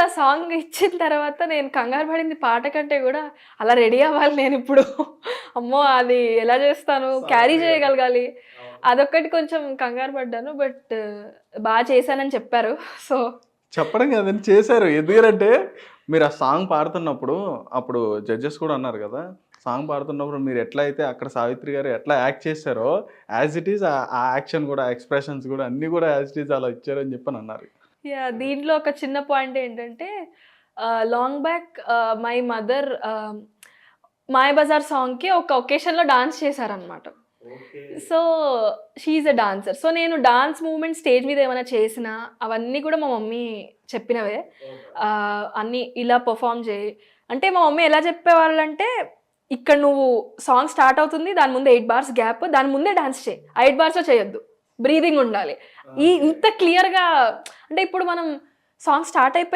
ఆ సాంగ్ ఇచ్చిన తర్వాత నేను కంగారు పడింది పాట కంటే కూడా అలా రెడీ అవ్వాలి నేను ఇప్పుడు. అమ్మో అది ఎలా చేస్తాను, క్యారీ చేయగలగాలి, అదొక్కటి కొంచెం కంగారు పడ్డాను. బట్ బాగా చేశానని చెప్పారు. సో చెప్పడం కదండి, చేశారు. ఎందుకంటే మీరు ఆ సాంగ్ పాడుతున్నప్పుడు అప్పుడు జడ్జెస్ కూడా అన్నారు కదా, సాంగ్ పాడుతున్నప్పుడు మీరు ఎట్లా అయితే అక్కడ సావిత్రి గారు ఎట్లా యాక్ట్ చేశారో యాజ్ ఇట్ ఈస్ ఆ యాక్షన్ కూడా, ఎక్స్ప్రెషన్స్ కూడా అన్నీ కూడా యాజ్ ఇట్ ఈస్ అలా ఇచ్చారని చెప్పని అన్నారు. యా, దీంట్లో ఒక చిన్న పాయింట్ ఏంటంటే long back my mother Mayabazar సాంగ్కి ఒక ఒకేషన్లో డాన్స్ చేశారనమాట. So she a dancer. So నేను డాన్స్ మూమెంట్ స్టేజ్ మీద ఏమైనా చేసినా అవన్నీ కూడా మా మమ్మీ చెప్పినవే. అన్నీ ఇలా పర్ఫామ్ చేయి అంటే మా మమ్మీ ఎలా చెప్పేవాళ్ళంటే, ఇక్కడ నువ్వు సాంగ్ స్టార్ట్ అవుతుంది, దాని ముందు 8 bars గ్యాప్, దాని ముందే డాన్స్ చేయి, 8 bars చేయొద్దు, బ్రీదింగ్ ఉండాలి. ఇంత క్లియర్గా. అంటే ఇప్పుడు మనం సాంగ్ స్టార్ట్ అయిపోయి